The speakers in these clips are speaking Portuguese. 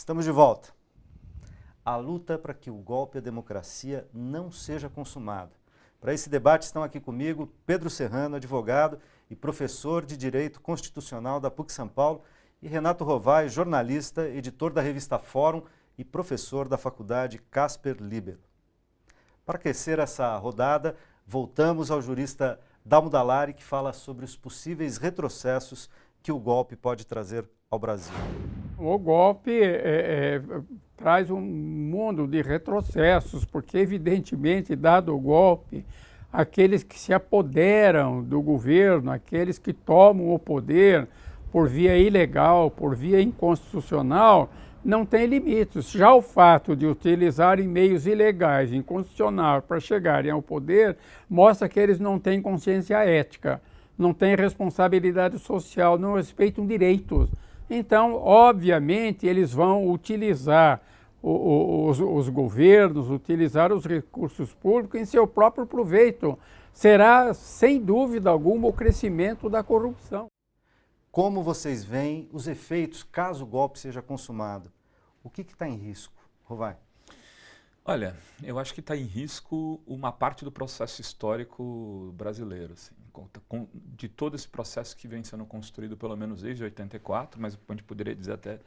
Estamos de volta. A luta para que o golpe à democracia não seja consumado. Para esse debate estão aqui comigo Pedro Serrano, advogado e professor de Direito Constitucional da PUC-São Paulo, e Renato Rovai, jornalista, editor da revista Fórum e professor da Faculdade Casper Libero. Para aquecer essa rodada, voltamos ao jurista Dalmo Dallari, que fala sobre os possíveis retrocessos que o golpe pode trazer ao Brasil. O golpe traz um mundo de retrocessos, porque, evidentemente, dado o golpe, aqueles que se apoderam do governo, aqueles que tomam o poder por via ilegal, por via inconstitucional, não tem limites. Já o fato de utilizarem meios ilegais, inconstitucionais, para chegarem ao poder, mostra que eles não têm consciência ética, não têm responsabilidade social, não respeitam direitos. Então, obviamente, eles vão utilizar os governos, utilizar os recursos públicos em seu próprio proveito. Será, sem dúvida alguma, o crescimento da corrupção. Como vocês veem os efeitos caso o golpe seja consumado? O que está em risco? Rovai. Olha, eu acho que está em risco uma parte do processo histórico brasileiro, assim, de todo esse processo que vem sendo construído pelo menos desde 84, mas a gente poderia dizer até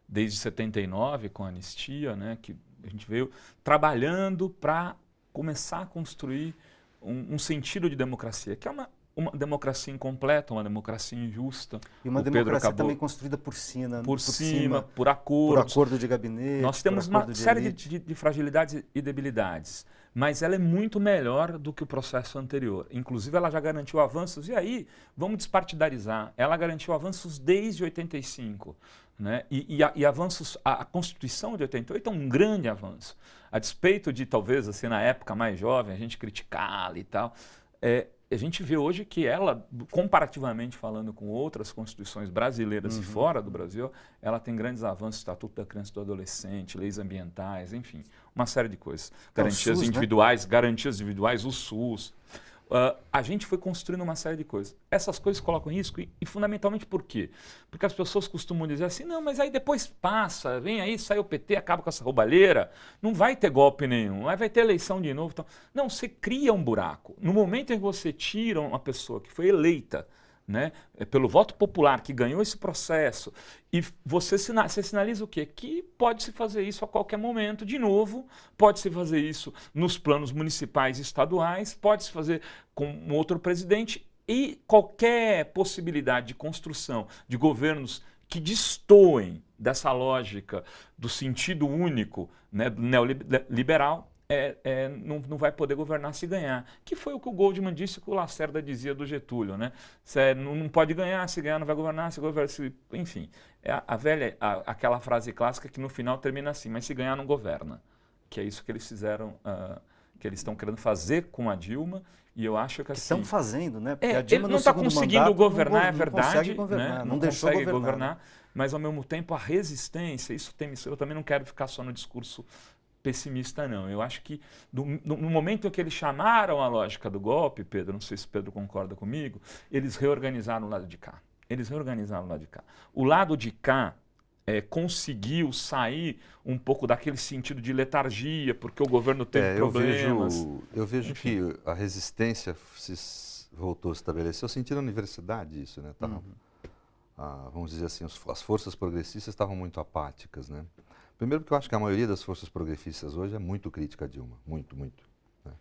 desde 79, com a anistia, né, que a gente veio trabalhando para começar a construir um sentido de democracia, que é uma democracia incompleta, uma democracia injusta. E uma democracia também construída por cima. Por cima, por acordos. Por acordo de gabinete. Nós temos uma série de fragilidades e debilidades, mas ela é muito melhor do que o processo anterior. Inclusive, ela já garantiu avanços, e aí, vamos despartidarizar, ela garantiu avanços desde 85. Né? E avanços, a Constituição de 88 é um grande avanço. A despeito de, talvez, assim, na época mais jovem, a gente criticá-la e tal, a gente vê hoje que ela, comparativamente falando com outras constituições brasileiras e fora do Brasil, ela tem grandes avanços, Estatuto da Criança e do Adolescente, leis ambientais, enfim, uma série de coisas. Garantias individuais, o SUS. A gente foi construindo uma série de coisas. Essas coisas colocam em risco e fundamentalmente por quê? Porque as pessoas costumam dizer assim, não, mas aí depois passa, vem aí, sai o PT, acaba com essa roubalheira, não vai ter golpe nenhum, aí vai ter eleição de novo. Então, não, você cria um buraco. No momento em que você tira uma pessoa que foi eleita, né, pelo voto popular, que ganhou esse processo, e você sinaliza o quê? Que pode-se fazer isso a qualquer momento, de novo, pode-se fazer isso nos planos municipais e estaduais, pode-se fazer com um outro presidente, e qualquer possibilidade de construção de governos que destoem dessa lógica do sentido único, né, do neoliberal, não vai poder governar se ganhar. Que foi o que o Goldman disse, que o Lacerda dizia do Getúlio, né? Você não pode ganhar, se ganhar não vai governar, se governar, enfim. Aquela frase clássica que no final termina assim, mas se ganhar não governa. Que é isso que eles fizeram, que eles estão querendo fazer com a Dilma, e eu acho que assim... Estão fazendo, né? Porque a Dilma ele não está conseguindo governar, é verdade. Consegue governar, né? não deixou consegue governar, né? Mas ao mesmo tempo a resistência, eu também não quero ficar só no discurso pessimista, não. Eu acho que no momento em que eles chamaram a lógica do golpe, Pedro, não sei se o Pedro concorda comigo, eles reorganizaram o lado de cá. O lado de cá conseguiu sair um pouco daquele sentido de letargia, porque o governo teve problemas. Eu vejo que a resistência voltou a se estabelecer. Eu senti na universidade isso, né? Vamos dizer assim, as forças progressistas estavam muito apáticas, né? Primeiro porque eu acho que a maioria das forças progressistas hoje é muito crítica a Dilma, muito, né?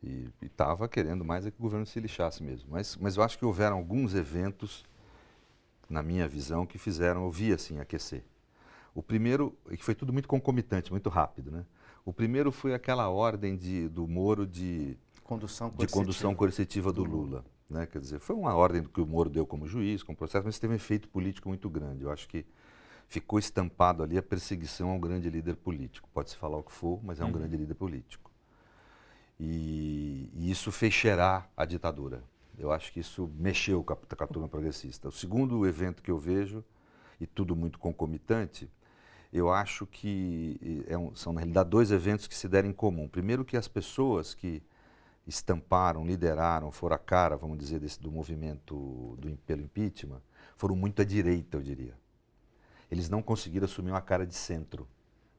E estava querendo mais que o governo se lixasse mesmo. Mas eu acho que houveram alguns eventos, na minha visão, que fizeram, eu vi assim, aquecer. O primeiro, e que foi tudo muito concomitante, muito rápido, né? O primeiro foi aquela ordem do Moro de condução coercitiva do Lula. Né? Quer dizer, foi uma ordem que o Moro deu como juiz, como processo, mas teve um efeito político muito grande. Eu acho que ficou estampado ali a perseguição a um grande líder político. Pode-se falar o que for, mas é um grande líder político. E isso fez cheirar a ditadura. Eu acho que isso mexeu com a turma progressista. O segundo evento que eu vejo, e tudo muito concomitante, eu acho que são, na realidade, dois eventos que se deram em comum. Primeiro, que as pessoas que estamparam, lideraram, foram a cara, vamos dizer, do movimento pelo impeachment, foram muito à direita, eu diria. eles não conseguiram assumir uma cara de centro.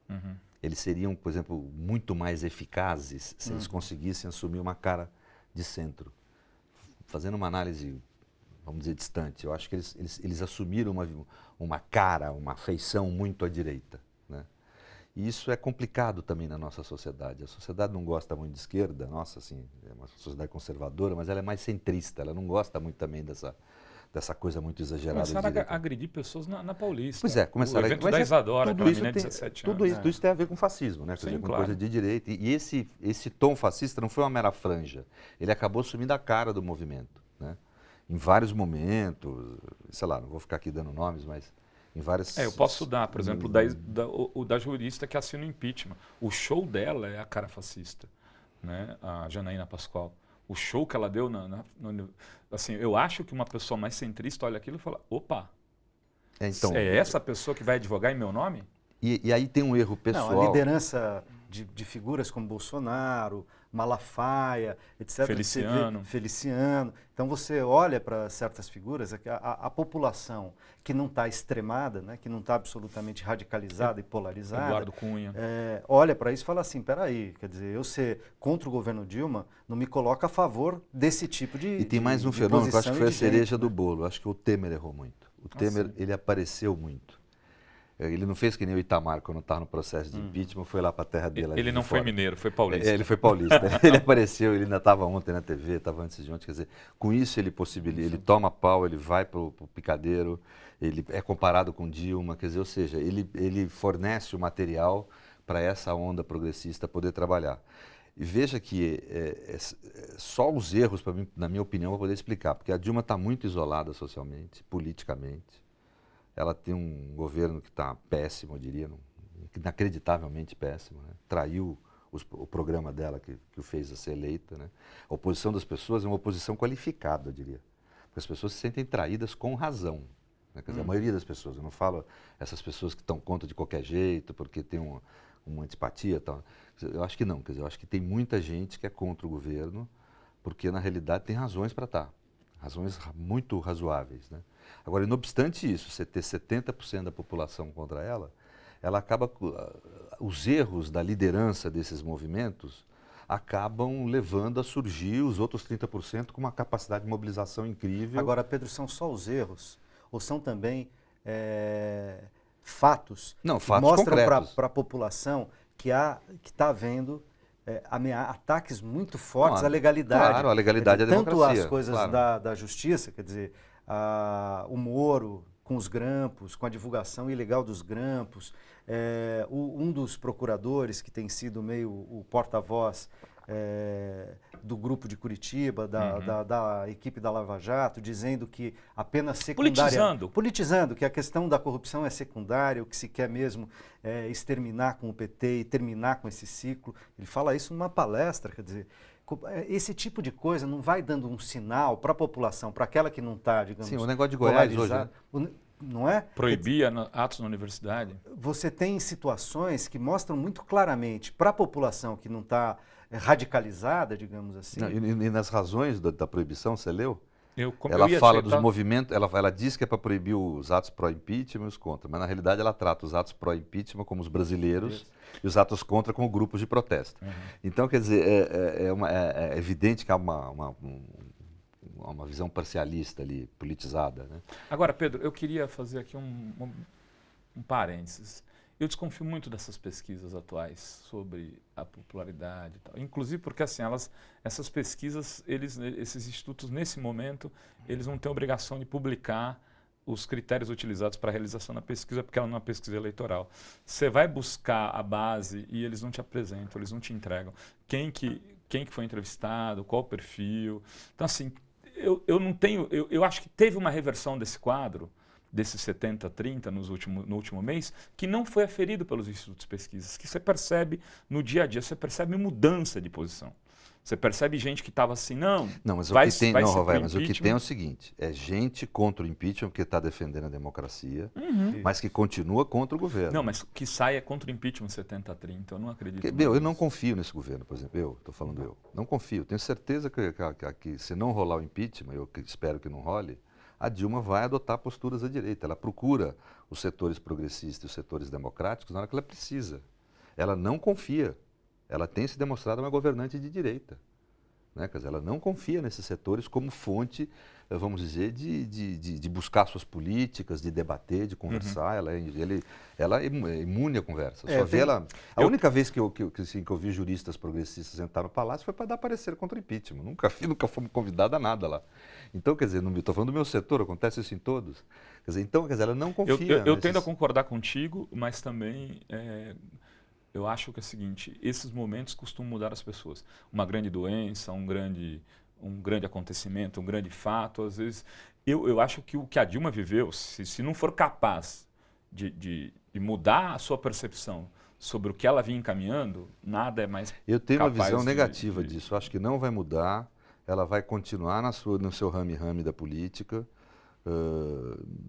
Uhum. Eles seriam, por exemplo, muito mais eficazes se eles conseguissem assumir uma cara de centro. Fazendo uma análise, vamos dizer, distante, eu acho que eles assumiram uma cara, uma feição muito à direita, né? E isso é complicado também na nossa sociedade. A sociedade não gosta muito de esquerda, nossa, assim, é uma sociedade conservadora, mas ela é mais centrista, ela não gosta muito também dessa coisa muito exagerada de Começaram direita. a agredir pessoas na Paulista. Pois é, começaram o evento mas da Isadora, tudo aquela isso menina de tem, 17 tudo anos. isso tem a ver com fascismo, né? Quer Sim, dizer, com claro. coisa de direita. E esse tom fascista não foi uma mera franja. Ele acabou assumindo a cara do movimento, né? Em vários momentos, sei lá, não vou ficar aqui dando nomes, mas em várias... Eu posso dar, por exemplo, o da jurista que assina o impeachment. O show dela é a cara fascista, né? A Janaína Pascoal. O show que ela deu, assim, eu acho que uma pessoa mais centrista olha aquilo e fala, opa, Então, é essa pessoa que vai advogar em meu nome? e aí tem um erro pessoal. Não, a liderança de figuras como Bolsonaro, Malafaia, etc. Feliciano. Feliciano. Então você olha para certas figuras, a população que não está extremada, né, que não está absolutamente radicalizada e polarizada, Eduardo Cunha. olha para isso e fala assim, peraí, quer dizer, eu ser contra o governo Dilma não me coloca a favor desse tipo de E tem mais um de fenômeno que eu acho posição que foi e a de cereja gente, do né? bolo. Acho que o Temer errou muito. O Temer, ele apareceu muito. Ele não fez que nem o Itamar, quando estava no processo de impeachment, foi lá para a terra dele. Ele não foi mineiro, foi paulista. Ele foi paulista. Ele apareceu, ele ainda estava ontem na TV, estava antes de ontem. Quer dizer, com isso ele possibilita, ele toma pau, ele vai para o picadeiro, ele é comparado com Dilma, quer dizer, ou seja, ele fornece o material para essa onda progressista poder trabalhar. E veja que só os erros, pra mim, na minha opinião, para poder explicar, porque a Dilma está muito isolada socialmente, politicamente. Ela tem um governo que está péssimo, eu diria, inacreditavelmente péssimo, né? Traiu o programa dela que o fez a ser eleita, né? A oposição das pessoas é uma oposição qualificada, eu diria. Porque as pessoas se sentem traídas com razão, né? Quer dizer, a maioria das pessoas, eu não falo essas pessoas que estão contra de qualquer jeito, porque tem uma antipatia e tal. Eu acho que não, quer dizer, eu acho que tem muita gente que é contra o governo, porque na realidade tem razões para estar. Razões muito razoáveis, né? Agora, não obstante isso, você ter 70% da população contra ela acaba... Os erros da liderança desses movimentos acabam levando a surgir os outros 30% com uma capacidade de mobilização incrível. Agora, Pedro, são só os erros ou são também fatos Não, que fatos mostram concretos. para a população que está havendo ataques muito fortes Não, à legalidade. Claro, a legalidade Quer dizer, e a democracia. tanto as coisas claro. da justiça, quer dizer, o Moro com os grampos, com a divulgação ilegal dos grampos, um dos procuradores que tem sido meio o porta-voz do grupo de Curitiba, da equipe da Lava Jato, dizendo que apenas secundária... Politizando, que a questão da corrupção é secundária, o que se quer mesmo é exterminar com o PT e terminar com esse ciclo. Ele fala isso numa palestra, quer dizer, esse tipo de coisa não vai dando um sinal para a população, para aquela que não está, digamos, Sim, o negócio de Goiás hoje, né? Não é? Proibia atos na universidade. Você tem situações que mostram muito claramente para a população que não está radicalizada, digamos assim. Não, e nas razões da proibição, você leu? Ela fala dos movimentos, ela diz que é para proibir os atos pró-impeachment e os contra, mas na realidade ela trata os atos pró-impeachment como os brasileiros e os atos contra como grupos de protesto. Então, quer dizer, é evidente que há uma visão parcialista ali, politizada, né? Agora, Pedro, eu queria fazer aqui um parênteses. Eu desconfio muito dessas pesquisas atuais sobre a popularidade e tal. Inclusive porque assim, essas pesquisas, esses institutos, nesse momento, eles não têm obrigação de publicar os critérios utilizados para a realização da pesquisa, porque ela não é uma pesquisa eleitoral. Você vai buscar a base e eles não te apresentam, eles não te entregam. Quem que foi entrevistado, qual o perfil. Então, assim, eu acho que teve uma reversão desse quadro, desses 70-30 no último mês, que não foi aferido pelos institutos de pesquisas, que você percebe no dia a dia, você percebe mudança de posição. Você percebe gente que estava assim, não, mas o que tem é o seguinte, é gente contra o impeachment que está defendendo a democracia, mas que continua contra o governo. Não, mas que saia contra o impeachment 70-30, eu não acredito. Eu não confio nesse governo, por exemplo, não confio. Tenho certeza que se não rolar o impeachment, eu espero que não role, a Dilma vai adotar posturas à direita. Ela procura os setores progressistas e os setores democráticos na hora que ela precisa. Ela não confia. Ela tem se demonstrado uma governante de direita. Né? Quer dizer, ela não confia nesses setores como fonte, vamos dizer, de buscar suas políticas, de debater, de conversar. Ela é imune à conversa. A única vez que eu vi juristas progressistas entrar no Palácio foi para dar parecer contra o impeachment. Nunca fomos convidados a nada lá. Então, quer dizer, não estou falando do meu setor, acontece isso em todos. Quer dizer, ela não confia. Eu tendo a concordar contigo, mas também... eu acho que é o seguinte, esses momentos costumam mudar as pessoas. Uma grande doença, um grande acontecimento, um grande fato, às vezes... Eu acho que o que a Dilma viveu, se não for capaz de mudar a sua percepção sobre o que ela vinha encaminhando, nada é mais Eu tenho uma capaz visão negativa disso. Eu acho que não vai mudar, ela vai continuar no seu rame-rame da política.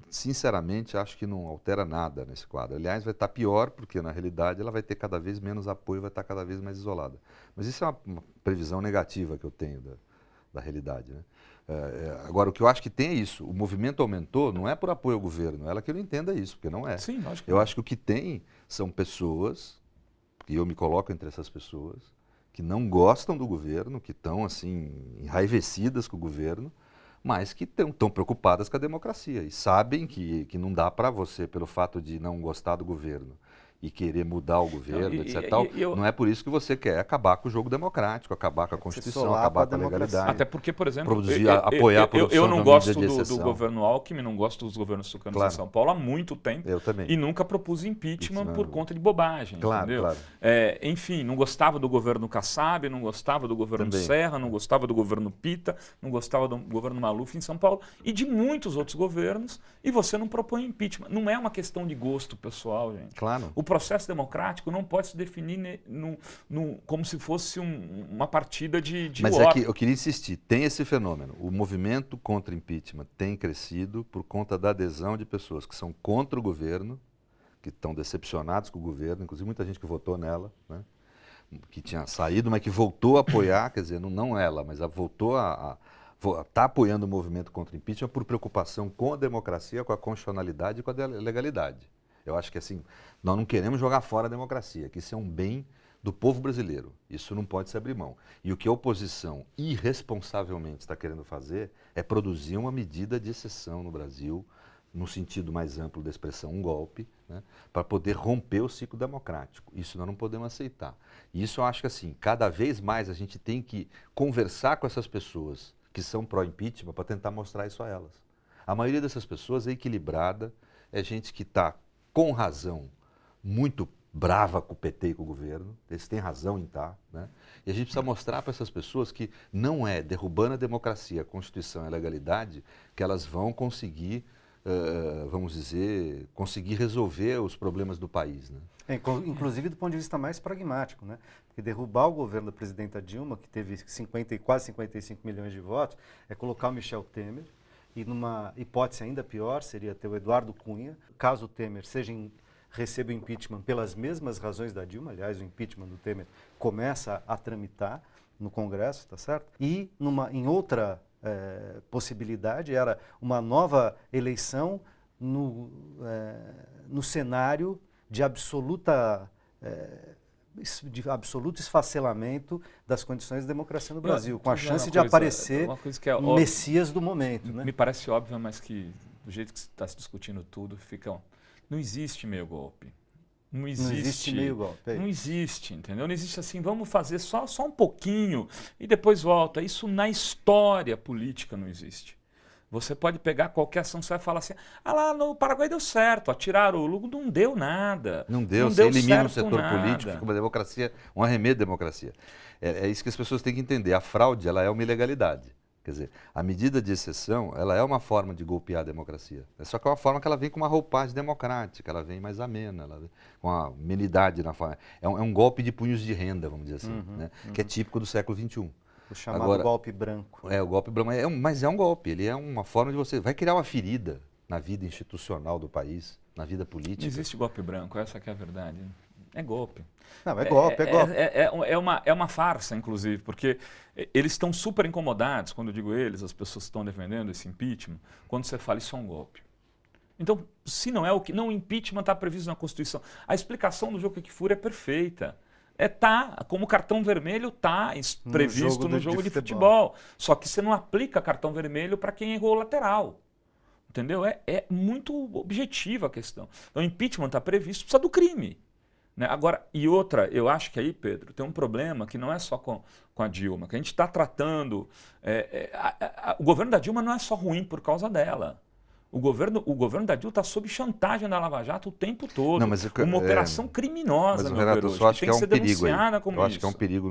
Sinceramente, acho que não altera nada nesse quadro. Aliás, vai estar pior, porque na realidade ela vai ter cada vez menos apoio, vai estar cada vez mais isolada. Mas isso é uma previsão negativa que eu tenho da realidade. Né? Agora, o que eu acho que tem é isso. O movimento aumentou, não é por apoio ao governo, ela que não entenda isso, porque não é. Sim, lógico. Eu acho que o que tem são pessoas, e eu me coloco entre essas pessoas, que não gostam do governo, que estão assim, enraivecidas com o governo, mas que estão preocupadas com a democracia e sabem que não dá para você, pelo fato de não gostar do governo e querer mudar o governo, etc. Não é por isso que você quer acabar com o jogo democrático, acabar com a Constituição, acabar com a legalidade. Até porque, por exemplo, apoiar a produção eu não gosto do governo Alckmin, não gosto dos governos tucanos em São Paulo há muito tempo. Eu também. E nunca propus impeachment por conta de bobagem, entendeu? Claro. Enfim, não gostava do governo Kassab, não gostava do governo Serra, não gostava do governo Pita, não gostava do governo Maluf em São Paulo e de muitos outros governos, e você não propõe impeachment. Não é uma questão de gosto pessoal, gente. Claro. O processo democrático não pode se definir como se fosse uma partida de Mas war. é que eu queria insistir, tem esse fenômeno. O movimento contra impeachment tem crescido por conta da adesão de pessoas que são contra o governo, que estão decepcionados com o governo, inclusive muita gente que votou nela, né? Que tinha saído, mas que voltou a apoiar, quer dizer, não ela, mas voltou está apoiando o movimento contra o impeachment por preocupação com a democracia, com a constitucionalidade e com a legalidade. Eu acho que assim, nós não queremos jogar fora a democracia, que isso é um bem do povo brasileiro. Isso não pode se abrir mão. E o que a oposição irresponsavelmente está querendo fazer é produzir uma medida de exceção no Brasil, no sentido mais amplo da expressão, um golpe, né, para poder romper o ciclo democrático. Isso nós não podemos aceitar. E isso eu acho que assim, cada vez mais a gente tem que conversar com essas pessoas que são pró-impeachment para tentar mostrar isso a elas. A maioria dessas pessoas é equilibrada, é gente que está com razão, muito brava com o PT e com o governo, eles têm razão em estar, né? E a gente precisa mostrar para essas pessoas que não é derrubando a democracia, a Constituição e a legalidade que elas vão conseguir, vamos dizer, conseguir resolver os problemas do país, né? Inclusive do ponto de vista mais pragmático, né? Porque derrubar o governo da presidenta Dilma, que teve quase 55 milhões de votos, é colocar o Michel Temer. E numa hipótese ainda pior, seria ter o Eduardo Cunha, caso o Temer receba o impeachment pelas mesmas razões da Dilma. Aliás, o impeachment do Temer começa a tramitar no Congresso, tá certo? E em outra possibilidade era uma nova eleição no cenário de absoluto esfacelamento das condições de democracia no Brasil, com a chance de aparecer o Messias do momento. Né? Me parece óbvio, mas que do jeito que está se discutindo tudo, não existe meio golpe. Não existe meio golpe. Não existe, entendeu? Não existe assim, vamos fazer só um pouquinho e depois volta. Isso na história política não existe. Você pode pegar qualquer ação, você vai falar assim, lá no Paraguai deu certo, atiraram o Lugo, não deu nada. Não deu, você elimina o setor político, fica uma democracia, um arremedo de democracia. É isso que as pessoas têm que entender, a fraude ela é uma ilegalidade. Quer dizer, a medida de exceção, ela é uma forma de golpear a democracia. Só que é uma forma que ela vem com uma roupagem democrática, ela vem mais amena, ela vem com uma amenidade na forma. É um golpe de punhos de renda, vamos dizer assim, né? Que é típico do século XXI. O chamado golpe branco. O golpe branco, mas é um golpe, ele é uma forma de você... Vai criar uma ferida na vida institucional do país, na vida política. Não existe golpe branco, essa que é a verdade. É golpe. Não, é golpe, é golpe. É uma farsa, inclusive, porque eles estão super incomodados, quando eu digo eles, as pessoas que estão defendendo esse impeachment, quando você fala isso é um golpe. Então, se não é o que... Não, o impeachment está previsto na Constituição. A explicação do jogo que fura é perfeita. Como cartão vermelho está previsto no jogo de futebol. Só que você não aplica cartão vermelho para quem errou o lateral. Entendeu? É muito objetiva a questão. Então, o impeachment está previsto, precisa do crime. Né? Agora, e outra, eu acho que aí, Pedro, tem um problema que não é só com a Dilma, que a gente está tratando... o governo da Dilma não é só ruim por causa dela. O governo da Dilma está sob chantagem da Lava Jato o tempo todo. Não, mas uma operação criminosa, mas, meu Renato, ver, eu hoje, só acho que tem é que ser um perigo denunciada aí. como Eu isso. acho que é um perigo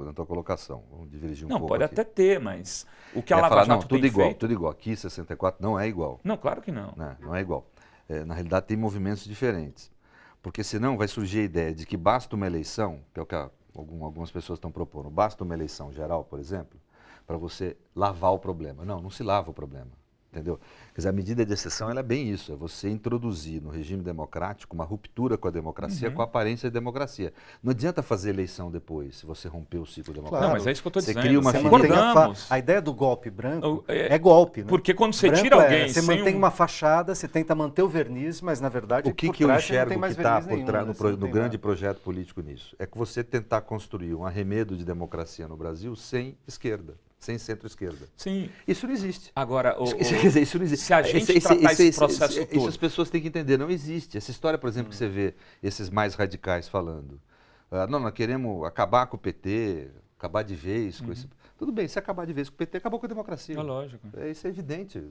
na tua colocação. Vamos divergir um pouco pode aqui. até ter, mas o que a Lava falar, Jato não, tudo tem igual, feito... tudo igual. Aqui, 64, não é igual. Não, claro que não. Né? Não é igual. Na realidade, tem movimentos diferentes. Porque senão vai surgir a ideia de que basta uma eleição, que é o que algumas pessoas estão propondo, basta uma eleição geral, por exemplo, para você lavar o problema. Não, não se lava o problema. Entendeu? Quer dizer, a medida de exceção ela é bem isso, é você introduzir no regime democrático uma ruptura com a democracia, com a aparência de democracia. Não adianta fazer eleição depois, se você romper o ciclo democrático. Claro. Não, mas é isso que eu estou Você dizendo. cria uma Você figura... mantém a ideia do golpe branco é golpe, né? Porque quando você branco tira alguém você sem mantém uma fachada, você tenta manter o verniz, mas na verdade O que por eu trás você não enxergo tem mais que está verniz nenhum, né? no grande projeto político nisso? É que você tentar construir um arremedo de democracia no Brasil sem esquerda, sem centro-esquerda. Sim. Isso não existe. Agora, Quer dizer, isso não existe. se a gente tratar esse processo todo... Isso as pessoas têm que entender, não existe. Essa história, por exemplo, que você vê esses mais radicais falando. Não, nós queremos acabar com o PT, acabar de vez com esse... Tudo bem, se acabar de vez com o PT, acabou com a democracia. É lógico. Isso é evidente.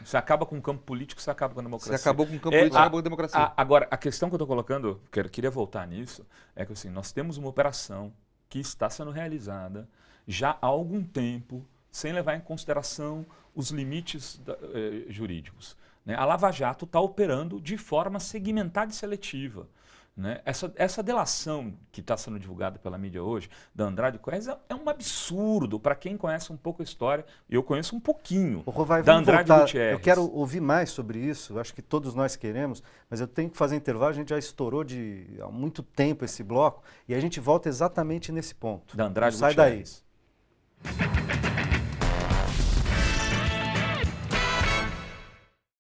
Você acaba com o campo político, você acaba com a democracia. Você acabou com o campo político, você acabou com a democracia. Agora, a questão que eu estou colocando, queria voltar nisso, é que assim, nós temos uma operação que está sendo realizada já há algum tempo, sem levar em consideração os limites jurídicos. Né? A Lava Jato está operando de forma segmentada e seletiva. Né? Essa delação que está sendo divulgada pela mídia hoje, da Andrade Coes, é um absurdo para quem conhece um pouco a história, e eu conheço um pouquinho, da Andrade Gutierrez. Eu quero ouvir mais sobre isso, acho que todos nós queremos, mas eu tenho que fazer intervalo, a gente já estourou há muito tempo esse bloco, e a gente volta exatamente nesse ponto. Da Andrade Sai daí. Gutierrez.